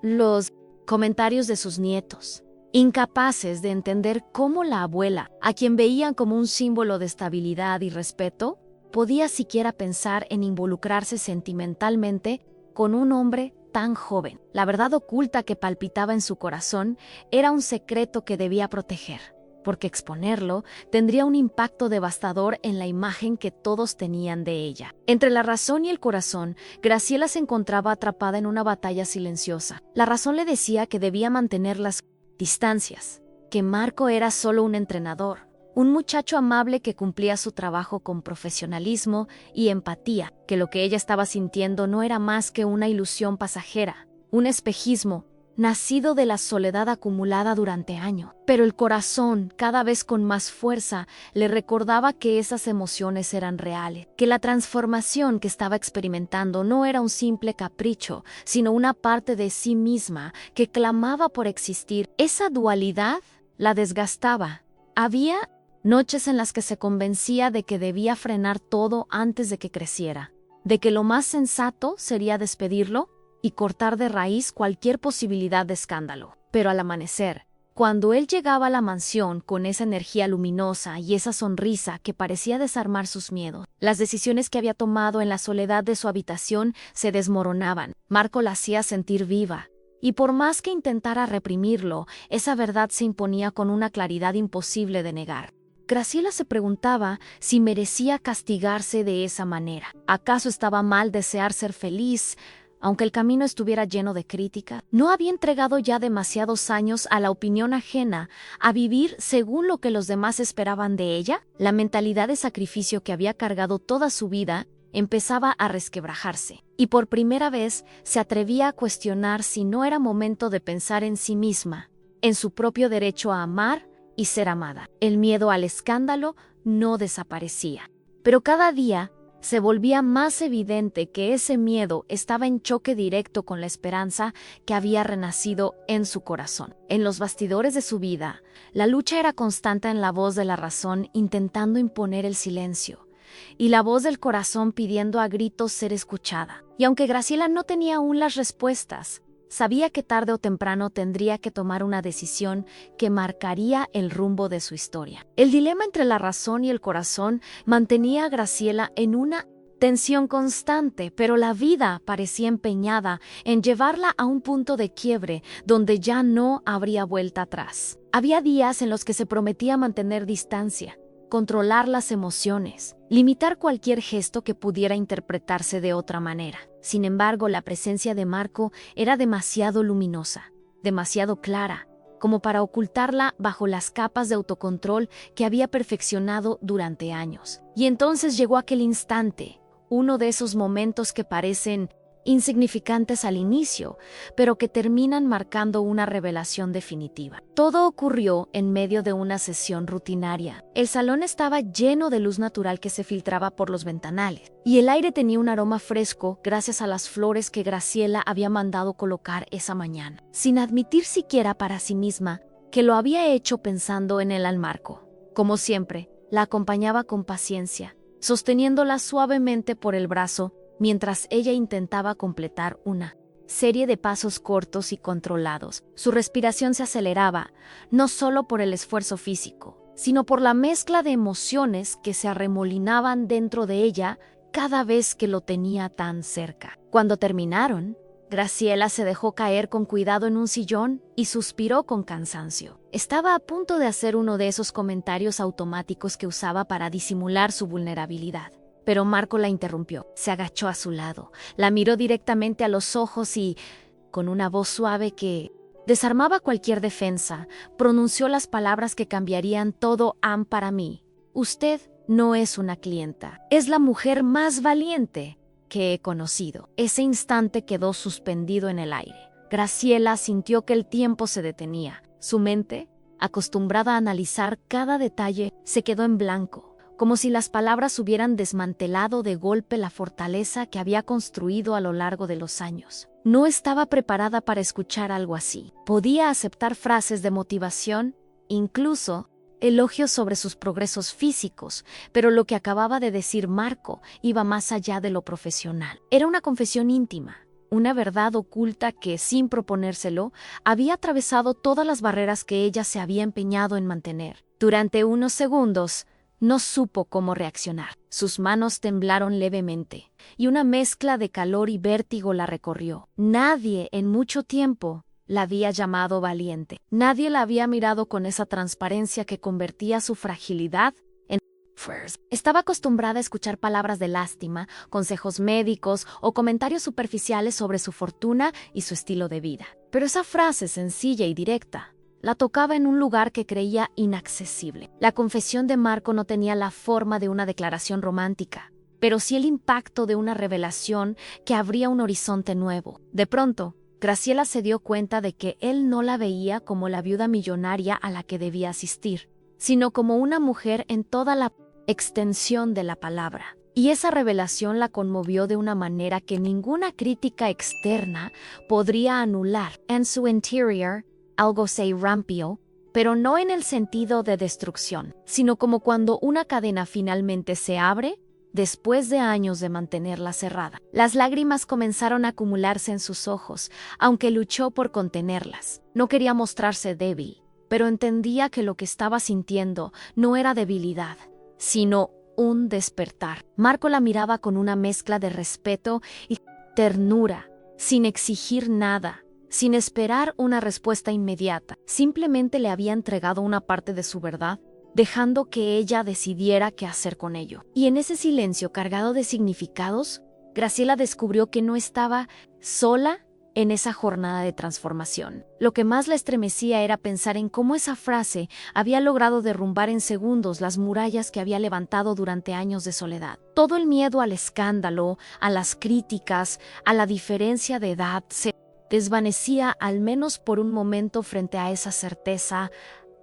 los comentarios de sus nietos, incapaces de entender cómo la abuela, a quien veían como un símbolo de estabilidad y respeto, podía siquiera pensar en involucrarse sentimentalmente con un hombre tan joven. La verdad oculta que palpitaba en su corazón era un secreto que debía proteger, porque exponerlo tendría un impacto devastador en la imagen que todos tenían de ella. Entre la razón y el corazón, Graciela se encontraba atrapada en una batalla silenciosa. La razón le decía que debía mantener las distancias, que Marco era solo un entrenador, un muchacho amable que cumplía su trabajo con profesionalismo y empatía, que lo que ella estaba sintiendo no era más que una ilusión pasajera, un espejismo nacido de la soledad acumulada durante años. Pero el corazón, cada vez con más fuerza, le recordaba que esas emociones eran reales, que la transformación que estaba experimentando no era un simple capricho, sino una parte de sí misma que clamaba por existir. Esa dualidad la desgastaba. Había noches en las que se convencía de que debía frenar todo antes de que creciera, de que lo más sensato sería despedirlo y cortar de raíz cualquier posibilidad de escándalo. Pero al amanecer, cuando él llegaba a la mansión con esa energía luminosa y esa sonrisa que parecía desarmar sus miedos, las decisiones que había tomado en la soledad de su habitación se desmoronaban. Marco la hacía sentir viva, y por más que intentara reprimirlo, esa verdad se imponía con una claridad imposible de negar. Graciela se preguntaba si merecía castigarse de esa manera. ¿Acaso estaba mal desear ser feliz, aunque el camino estuviera lleno de crítica? ¿No había entregado ya demasiados años a la opinión ajena, a vivir según lo que los demás esperaban de ella? La mentalidad de sacrificio que había cargado toda su vida empezaba a resquebrajarse, y por primera vez se atrevía a cuestionar si no era momento de pensar en sí misma, en su propio derecho a amar y ser amada. El miedo al escándalo no desaparecía, pero cada día se volvía más evidente que ese miedo estaba en choque directo con la esperanza que había renacido en su corazón. En los bastidores de su vida, la lucha era constante en la voz de la razón intentando imponer el silencio, y la voz del corazón pidiendo a gritos ser escuchada. Y aunque Graciela no tenía aún las respuestas, sabía que tarde o temprano tendría que tomar una decisión que marcaría el rumbo de su historia. El dilema entre la razón y el corazón mantenía a Graciela en una tensión constante, pero la vida parecía empeñada en llevarla a un punto de quiebre donde ya no habría vuelta atrás. Había días en los que se prometía mantener distancia, controlar las emociones, limitar cualquier gesto que pudiera interpretarse de otra manera. Sin embargo, la presencia de Marco era demasiado luminosa, demasiado clara, como para ocultarla bajo las capas de autocontrol que había perfeccionado durante años. Y entonces llegó aquel instante, uno de esos momentos que parecen insignificantes al inicio, pero que terminan marcando una revelación definitiva. Todo ocurrió en medio de una sesión rutinaria. El salón estaba lleno de luz natural que se filtraba por los ventanales, y el aire tenía un aroma fresco gracias a las flores que Graciela había mandado colocar esa mañana, sin admitir siquiera para sí misma que lo había hecho pensando en él al Marco. Como siempre, la acompañaba con paciencia, sosteniéndola suavemente por el brazo mientras ella intentaba completar una serie de pasos cortos y controlados. Su respiración se aceleraba, no solo por el esfuerzo físico, sino por la mezcla de emociones que se arremolinaban dentro de ella cada vez que lo tenía tan cerca. Cuando terminaron, Graciela se dejó caer con cuidado en un sillón y suspiró con cansancio. Estaba a punto de hacer uno de esos comentarios automáticos que usaba para disimular su vulnerabilidad. Pero Marco la interrumpió. Se agachó a su lado, la miró directamente a los ojos y, con una voz suave que desarmaba cualquier defensa, pronunció las palabras que cambiarían todo para mí. Usted no es una clienta, es la mujer más valiente que he conocido. Ese instante quedó suspendido en el aire. Graciela sintió que el tiempo se detenía. Su mente, acostumbrada a analizar cada detalle, se quedó en blanco, como si las palabras hubieran desmantelado de golpe la fortaleza que había construido a lo largo de los años. No estaba preparada para escuchar algo así. Podía aceptar frases de motivación, incluso elogios sobre sus progresos físicos, pero lo que acababa de decir Marco iba más allá de lo profesional. Era una confesión íntima, una verdad oculta que, sin proponérselo, había atravesado todas las barreras que ella se había empeñado en mantener. Durante unos segundos, no supo cómo reaccionar. Sus manos temblaron levemente, y una mezcla de calor y vértigo la recorrió. Nadie en mucho tiempo la había llamado valiente. Nadie la había mirado con esa transparencia que convertía su fragilidad en fuerza. Estaba acostumbrada a escuchar palabras de lástima, consejos médicos o comentarios superficiales sobre su fortuna y su estilo de vida. Pero esa frase sencilla y directa la tocaba en un lugar que creía inaccesible. La confesión de Marco no tenía la forma de una declaración romántica, pero sí el impacto de una revelación que abría un horizonte nuevo. De pronto, Graciela se dio cuenta de que él no la veía como la viuda millonaria a la que debía asistir, sino como una mujer en toda la extensión de la palabra. Y esa revelación la conmovió de una manera que ninguna crítica externa podría anular. En su interior, algo se rompió, pero no en el sentido de destrucción, sino como cuando una cadena finalmente se abre después de años de mantenerla cerrada. Las lágrimas comenzaron a acumularse en sus ojos, aunque luchó por contenerlas. No quería mostrarse débil, pero entendía que lo que estaba sintiendo no era debilidad, sino un despertar. Marco la miraba con una mezcla de respeto y ternura, sin exigir nada, sin esperar una respuesta inmediata. Simplemente le había entregado una parte de su verdad, dejando que ella decidiera qué hacer con ello. Y en ese silencio cargado de significados, Graciela descubrió que no estaba sola en esa jornada de transformación. Lo que más la estremecía era pensar en cómo esa frase había logrado derrumbar en segundos las murallas que había levantado durante años de soledad. Todo el miedo al escándalo, a las críticas, a la diferencia de edad, se desvanecía al menos por un momento frente a esa certeza.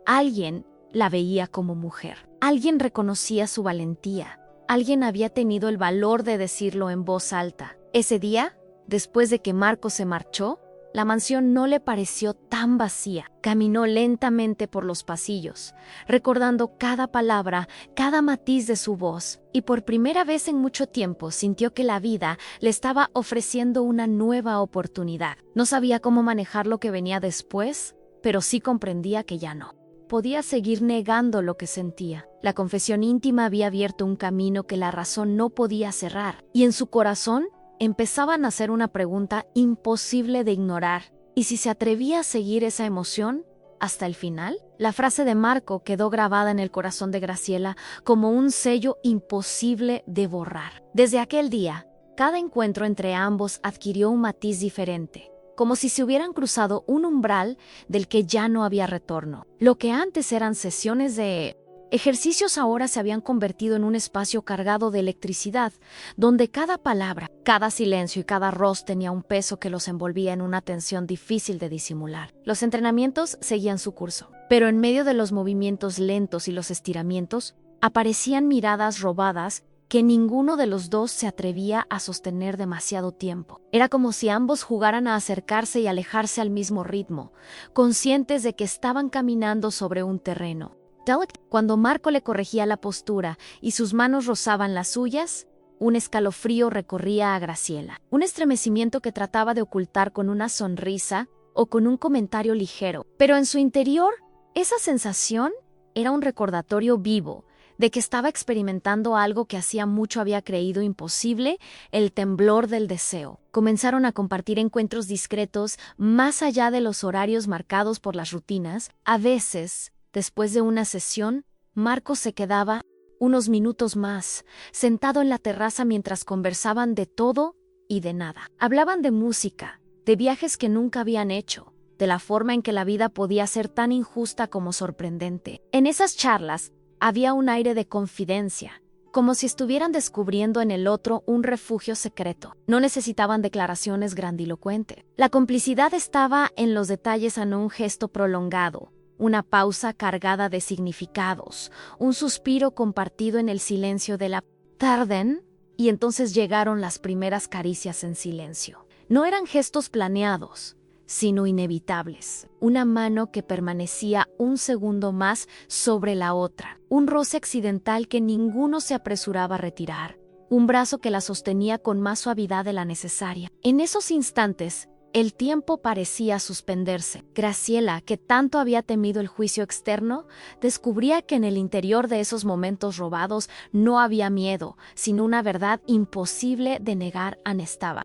Alguien la veía como mujer. Alguien reconocía su valentía. Alguien había tenido el valor de decirlo en voz alta. Ese día, después de que Marco se marchó, la mansión no le pareció tan vacía. Caminó lentamente por los pasillos, recordando cada palabra, cada matiz de su voz, y por primera vez en mucho tiempo sintió que la vida le estaba ofreciendo una nueva oportunidad. No sabía cómo manejar lo que venía después, pero sí comprendía que ya no podía seguir negando lo que sentía. La confesión íntima había abierto un camino que la razón no podía cerrar, y en su corazón empezaba a nacer una pregunta imposible de ignorar. ¿Y si se atrevía a seguir esa emoción? hasta el final. La frase de Marco quedó grabada en el corazón de Graciela como un sello imposible de borrar. Desde aquel día, cada encuentro entre ambos adquirió un matiz diferente, como si se hubieran cruzado un umbral del que ya no había retorno. Lo que antes eran sesiones de ejercicios ahora se habían convertido en un espacio cargado de electricidad, donde cada palabra, cada silencio y cada arroz tenía un peso que los envolvía en una tensión difícil de disimular. Los entrenamientos seguían su curso, pero en medio de los movimientos lentos y los estiramientos, aparecían miradas robadas que ninguno de los dos se atrevía a sostener demasiado tiempo. Era como si ambos jugaran a acercarse y alejarse al mismo ritmo, conscientes de que estaban caminando sobre un terreno. Cuando Marco le corregía la postura y sus manos rozaban las suyas, un escalofrío recorría a Graciela, un estremecimiento que trataba de ocultar con una sonrisa o con un comentario ligero. Pero en su interior, esa sensación era un recordatorio vivo de que estaba experimentando algo que hacía mucho había creído imposible, el temblor del deseo. Comenzaron a compartir encuentros discretos más allá de los horarios marcados por las rutinas. A veces, después de una sesión, Marco se quedaba unos minutos más, sentado en la terraza mientras conversaban de todo y de nada. Hablaban de música, de viajes que nunca habían hecho, de la forma en que la vida podía ser tan injusta como sorprendente. En esas charlas había un aire de confidencia, como si estuvieran descubriendo en el otro un refugio secreto. No necesitaban declaraciones grandilocuentes. La complicidad estaba en los detalles, en un gesto prolongado, una pausa cargada de significados, un suspiro compartido en el silencio de la tarde, y entonces llegaron las primeras caricias en silencio. No eran gestos planeados, sino inevitables. Una mano que permanecía un segundo más sobre la otra, un roce accidental que ninguno se apresuraba a retirar, un brazo que la sostenía con más suavidad de la necesaria. En esos instantes, el tiempo parecía suspenderse. Graciela, que tanto había temido el juicio externo, descubría que en el interior de esos momentos robados no había miedo, sino una verdad imposible de negar anestaba.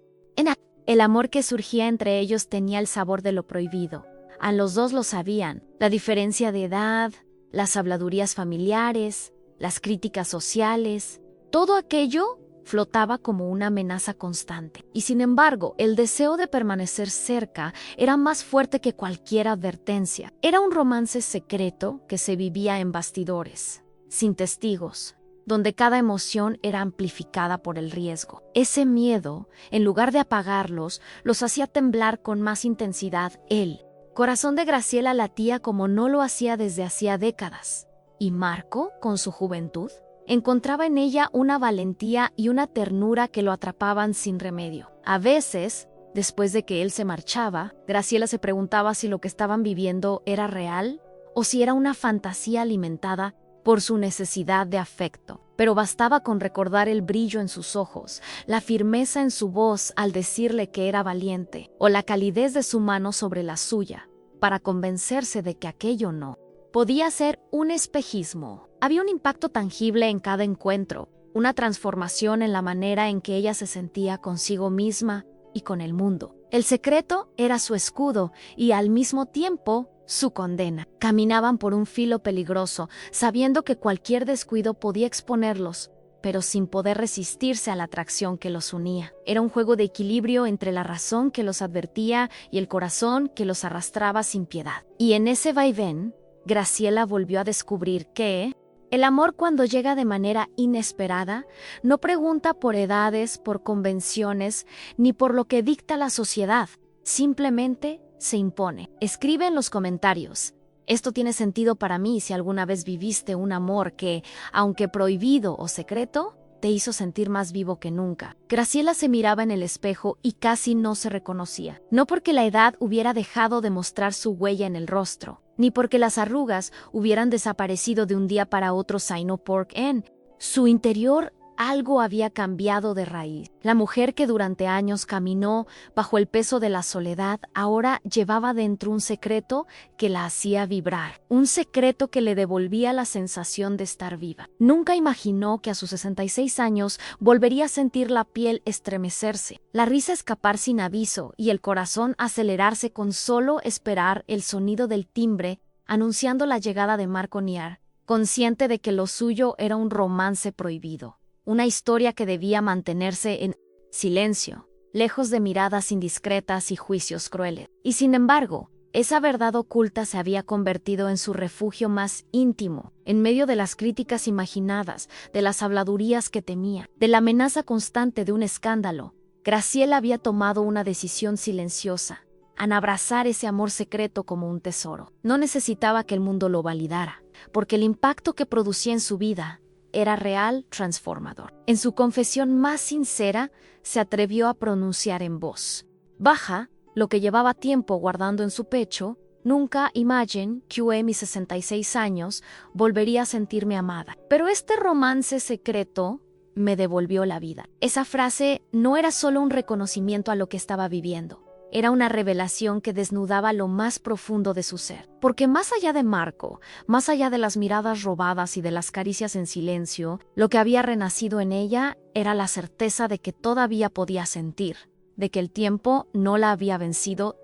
El amor que surgía entre ellos tenía el sabor de lo prohibido. A los dos lo sabían. La diferencia de edad, las habladurías familiares, las críticas sociales, todo aquello flotaba como una amenaza constante. Y sin embargo, el deseo de permanecer cerca era más fuerte que cualquier advertencia. Era un romance secreto que se vivía en bastidores, sin testigos, donde cada emoción era amplificada por el riesgo. Ese miedo, en lugar de apagarlos, los hacía temblar con más intensidad. El corazón de Graciela latía como no lo hacía desde hacía décadas. Y Marco, con su juventud, encontraba en ella una valentía y una ternura que lo atrapaban sin remedio. A veces, después de que él se marchaba, Graciela se preguntaba si lo que estaban viviendo era real o si era una fantasía alimentada por su necesidad de afecto. Pero bastaba con recordar el brillo en sus ojos, la firmeza en su voz al decirle que era valiente, o la calidez de su mano sobre la suya, para convencerse de que aquello no podía ser un espejismo. Había un impacto tangible en cada encuentro, una transformación en la manera en que ella se sentía consigo misma y con el mundo. El secreto era su escudo y al mismo tiempo su condena. Caminaban por un filo peligroso, sabiendo que cualquier descuido podía exponerlos, pero sin poder resistirse a la atracción que los unía. Era un juego de equilibrio entre la razón que los advertía y el corazón que los arrastraba sin piedad. Y en ese vaivén, Graciela volvió a descubrir que el amor, cuando llega de manera inesperada, no pregunta por edades, por convenciones, ni por lo que dicta la sociedad. Simplemente se impone. Escribe en los comentarios: esto tiene sentido para mí si alguna vez viviste un amor que, aunque prohibido o secreto, te hizo sentir más vivo que nunca. Graciela se miraba en el espejo y casi no se reconocía. No porque la edad hubiera dejado de mostrar su huella en el rostro, ni porque las arrugas hubieran desaparecido de un día para otro, sino porque en su interior Algo había cambiado de raíz. La mujer que durante años caminó bajo el peso de la soledad ahora llevaba dentro un secreto que la hacía vibrar, un secreto que le devolvía la sensación de estar viva. Nunca imaginó que a sus 66 años volvería a sentir la piel estremecerse, la risa escapar sin aviso y el corazón acelerarse con solo esperar el sonido del timbre anunciando la llegada de Marco Niar, consciente de que lo suyo era un romance prohibido. Una historia que debía mantenerse en silencio, lejos de miradas indiscretas y juicios crueles. Y sin embargo, esa verdad oculta se había convertido en su refugio más íntimo, en medio de las críticas imaginadas, de las habladurías que temía, de la amenaza constante de un escándalo. Graciela había tomado una decisión silenciosa, en abrazar ese amor secreto como un tesoro. No necesitaba que el mundo lo validara, porque el impacto que producía en su vida era real, transformador. En su confesión más sincera, se atrevió a pronunciar en voz baja lo que llevaba tiempo guardando en su pecho: nunca imaginé que a mis 66 años volvería a sentirme amada. Pero este romance secreto me devolvió la vida. Esa frase no era solo un reconocimiento a lo que estaba viviendo. Era una revelación que desnudaba lo más profundo de su ser. Porque más allá de Marco, más allá de las miradas robadas y de las caricias en silencio, lo que había renacido en ella era la certeza de que todavía podía sentir, de que el tiempo no la había vencido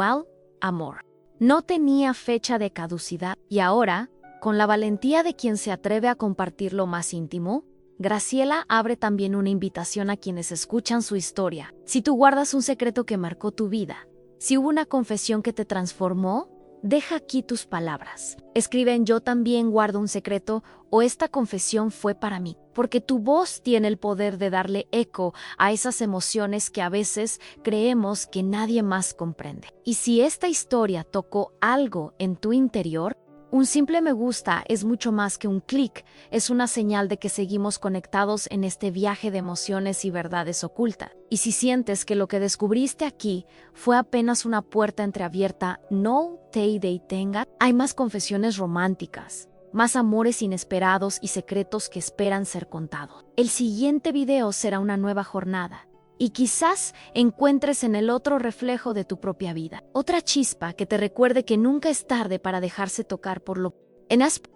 al amor. No tenía fecha de caducidad y ahora, con la valentía de quien se atreve a compartir lo más íntimo, Graciela abre también una invitación a quienes escuchan su historia. Si tú guardas un secreto que marcó tu vida, si hubo una confesión que te transformó, deja aquí tus palabras. Escribe en "Yo también guardo un secreto" o "Esta confesión fue para mí", porque tu voz tiene el poder de darle eco a esas emociones que a veces creemos que nadie más comprende. Y si esta historia tocó algo en tu interior, un simple me gusta es mucho más que un clic, es una señal de que seguimos conectados en este viaje de emociones y verdades ocultas. Y si sientes que lo que descubriste aquí fue apenas una puerta entreabierta, no te detengas. Hay más confesiones románticas, más amores inesperados y secretos que esperan ser contados. El siguiente video será una nueva jornada. Y quizás encuentres en el otro reflejo de tu propia vida. Otra chispa que te recuerde que nunca es tarde para dejarse tocar por lo...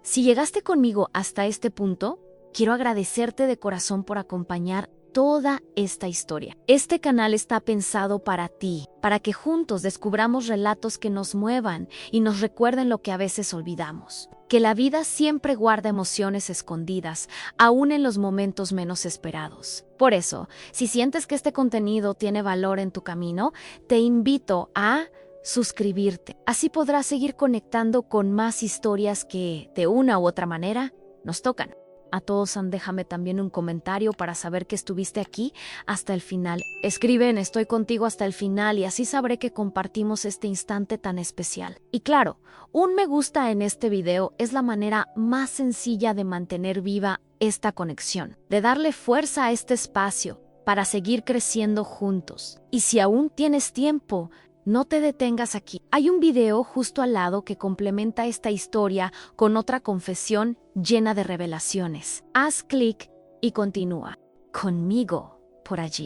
Si llegaste conmigo hasta este punto, quiero agradecerte de corazón por acompañar toda esta historia. Este canal está pensado para ti, para que juntos descubramos relatos que nos muevan y nos recuerden lo que a veces olvidamos. Que la vida siempre guarda emociones escondidas, aún en los momentos menos esperados. Por eso, si sientes que este contenido tiene valor en tu camino, te invito a suscribirte. Así podrás seguir conectando con más historias que, de una u otra manera, nos tocan. A todos, déjame también un comentario para saber que estuviste aquí hasta el final. Escriben "Estoy contigo hasta el final" y así sabré que compartimos este instante tan especial. Y claro, un me gusta en este video es la manera más sencilla de mantener viva esta conexión, de darle fuerza a este espacio para seguir creciendo juntos. Y si aún tienes tiempo, no te detengas aquí. Hay un video justo al lado que complementa esta historia con otra confesión llena de revelaciones. Haz clic y continúa conmigo por allí.